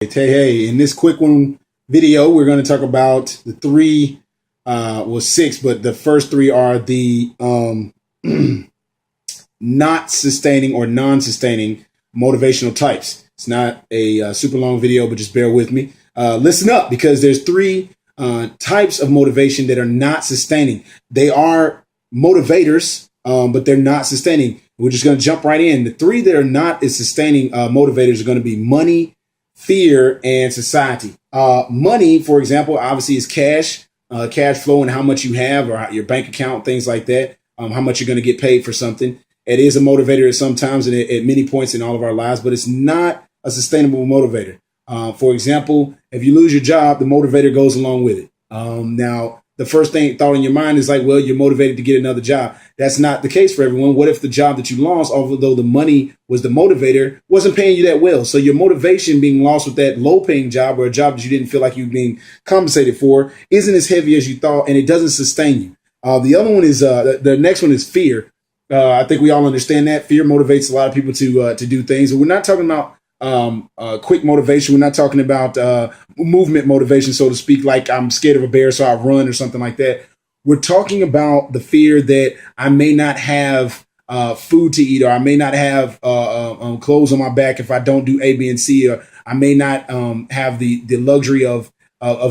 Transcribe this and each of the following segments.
Hey, in this quick one video, we're going to talk about the three, six, but the first three are the not sustaining or non-sustaining motivational types. It's not a super long video, but just bear with me. Listen up, because there's three types of motivation that are not sustaining. They are motivators, but they're not sustaining. We're just going to jump right in. The three that are not as sustaining motivators are going to be money, fear, and society. Money, for example, obviously is cash flow and how much you have, or your bank account, things like that, how much you're going to get paid for something. It is a motivator at sometimes and at many points in all of our lives, but it's not a sustainable motivator. For example, if you lose your job, the motivator goes along with it. Now, the first thought in your mind is like, well, you're motivated to get another job. That's not the case for everyone. What if the job that you lost, although the money was the motivator, wasn't paying you that well? So your motivation being lost with that low paying job, or a job that you didn't feel like you were being compensated for, isn't as heavy as you thought, and it doesn't sustain you. The other one is the next one is fear. I think we all understand that fear motivates a lot of people to do things. And we're not talking about quick motivation. We're not talking about movement motivation, so to speak, like I'm scared of a bear, so I run or something like that. We're talking about the fear that I may not have food to eat, or I may not have clothes on my back if I don't do A, B, and C, or I may not have the luxury of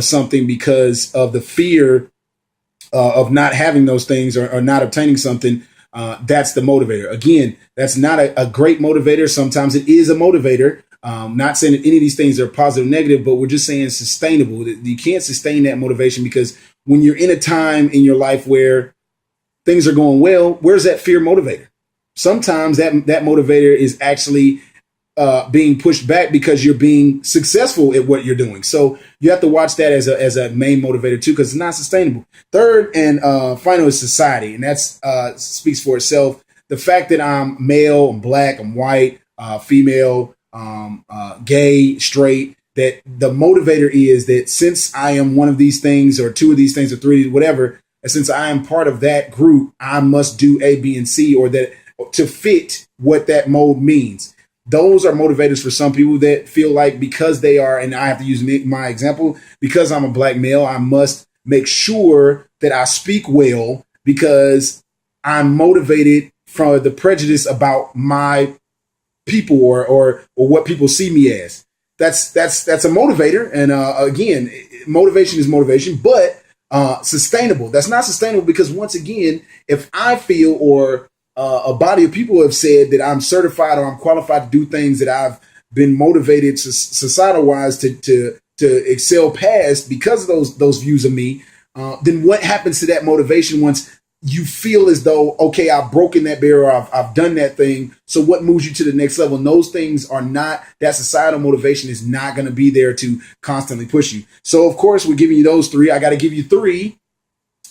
something because of the fear of not having those things, or not obtaining something. That's the motivator. Again, that's not a great motivator. Sometimes it is a motivator. Not saying that any of these things are positive or negative, but we're just saying sustainable. You can't sustain that motivation, because when you're in a time in your life where things are going well, where's that fear motivator? Sometimes that motivator is actually being pushed back because you're being successful at what you're doing. So you have to watch that as a main motivator too, because it's not sustainable. Third and final is society, and that's speaks for itself. The fact that I'm male, I'm black, I'm white, female, gay, straight, that the motivator is that since I am one of these things, or two of these things, or three, whatever, and since I am part of that group, I must do A, B, and C, or that to fit what that mode means. Those are motivators for some people that feel like because they are, and I have to use my example, because I'm a black male, I must make sure that I speak well because I'm motivated from the prejudice about my people, or what people see me as. That's a motivator. And again, motivation is motivation, but sustainable. That's not sustainable, because once again, if I feel, or a body of people have said that I'm certified or I'm qualified to do things that I've been motivated societal wise to excel past because of those views of me, then what happens to that motivation once you feel as though, okay, I've broken that barrier, or I've done that thing. So what moves you to the next level? And those things are not, that societal motivation is not going to be there to constantly push you. So of course, we're giving you those three. I got to give you three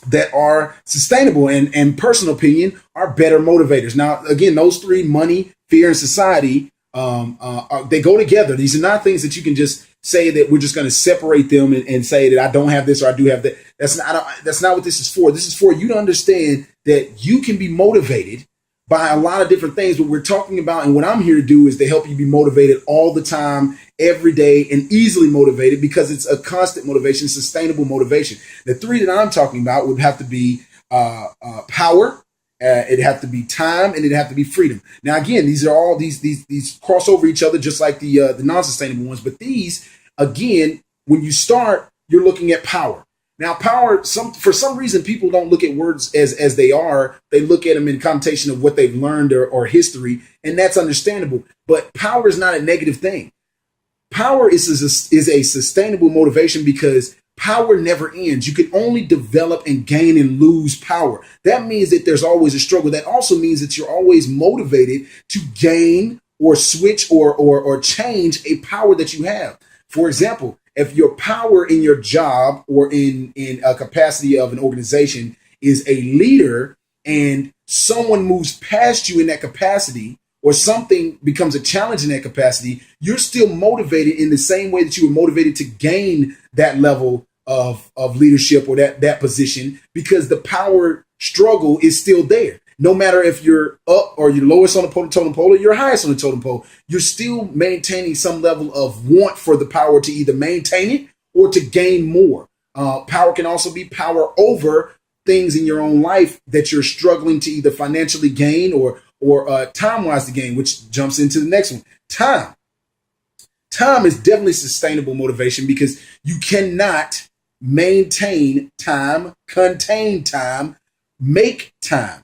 that are sustainable and personal opinion are better motivators. Now, again, those three, money, fear, and society, they go together. These are not things that you can just say that we're just going to separate them and say that I don't have this or I do have that. That's not what this is for. This is for you to understand that you can be motivated by a lot of different things. What we're talking about, and what I'm here to do, is to help you be motivated all the time, every day, and easily motivated, because it's a constant motivation, sustainable motivation. The three that I'm talking about would have to be power, it'd have to be time, and it'd have to be freedom. Now, again, these are all these cross over each other, just like the non-sustainable ones. But these, again, when you start, you're looking at power. Now, power, for some reason, people don't look at words as they are. They look at them in connotation of what they've learned or history, and that's understandable. But power is not a negative thing. Power is a sustainable motivation, because power never ends. You can only develop and gain and lose power. That means that there's always a struggle. That also means that you're always motivated to gain or switch or change a power that you have. For example, if your power in your job or in a capacity of an organization is a leader, and someone moves past you in that capacity, or something becomes a challenge in that capacity, you're still motivated in the same way that you were motivated to gain that level of leadership or that position, because the power struggle is still there. No matter if you're up or you're lowest on the totem pole or you're highest on the totem pole, you're still maintaining some level of want for the power to either maintain it or to gain more. Power can also be power over things in your own life that you're struggling to either financially gain or time-wise to gain, which jumps into the next one. Time is definitely sustainable motivation because you cannot maintain time, contain time, make time,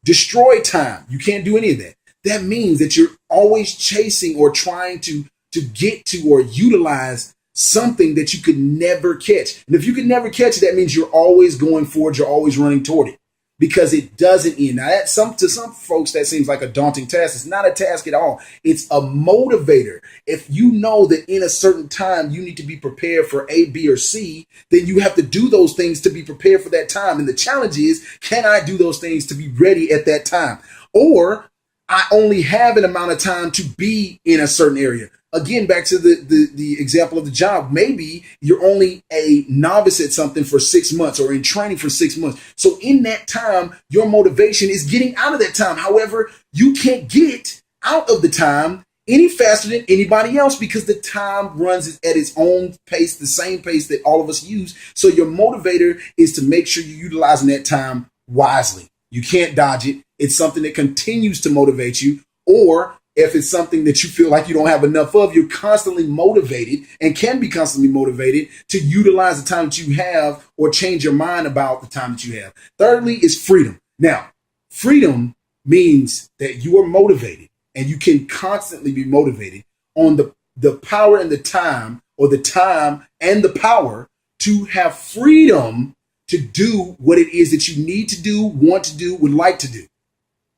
destroy time. You can't do any of that. That means that you're always chasing or trying to get to or utilize something that you could never catch. And if you could never catch it, that means you're always going forward, you're always running toward it because it doesn't end. Now, to some folks, that seems like a daunting task. It's not a task at all. It's a motivator. If you know that in a certain time you need to be prepared for A, B, or C, then you have to do those things to be prepared for that time. And the challenge is, can I do those things to be ready at that time? Or I only have an amount of time to be in a certain area. Again, back to the example of the job. Maybe you're only a novice at something for 6 months or in training for 6 months. So in that time, your motivation is getting out of that time. However, you can't get out of the time any faster than anybody else because the time runs at its own pace, the same pace that all of us use. So your motivator is to make sure you're utilizing that time wisely. You can't dodge it. It's something that continues to motivate you. Or if it's something that you feel like you don't have enough of, you're constantly motivated and can be constantly motivated to utilize the time that you have or change your mind about the time that you have. Thirdly is freedom. Now, freedom means that you are motivated and you can constantly be motivated on the power and the time, or the time and the power to have freedom to do what it is that you need to do, want to do, would like to do.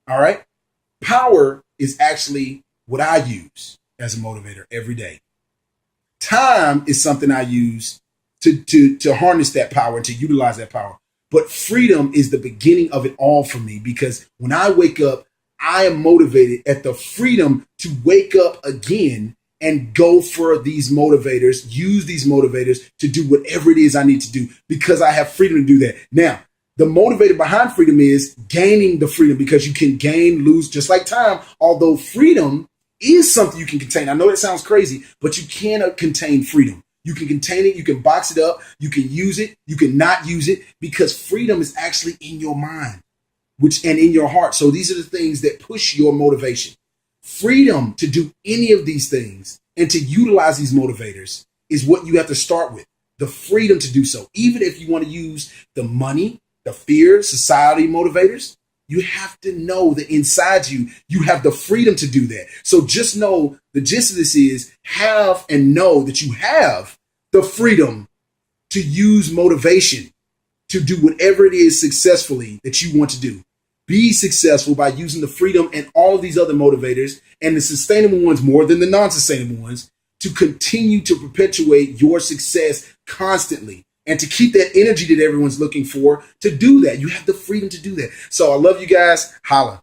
All right? Power is actually what I use as a motivator every day. Time is something I use to harness that power and to utilize that power. But freedom is the beginning of it all for me because when I wake up, I am motivated at the freedom to wake up again and go for these motivators, use these motivators to do whatever it is I need to do because I have freedom to do that. Now, the motivator behind freedom is gaining the freedom because you can gain, lose, just like time. Although freedom is something you can contain. I know it sounds crazy, but you cannot contain freedom. You can contain it. You can box it up. You can use it. You can not use it because freedom is actually in your mind, and in your heart. So these are the things that push your motivation. Freedom to do any of these things and to utilize these motivators is what you have to start with. The freedom to do so. Even if you want to use the money, the fear, society motivators, you have to know that inside you, you have the freedom to do that. So just know the gist of this is have and know that you have the freedom to use motivation to do whatever it is successfully that you want to do. Be successful by using the freedom and all of these other motivators and the sustainable ones more than the non-sustainable ones to continue to perpetuate your success constantly. And to keep that energy that everyone's looking for, to do that. You have the freedom to do that. So I love you guys. Holla.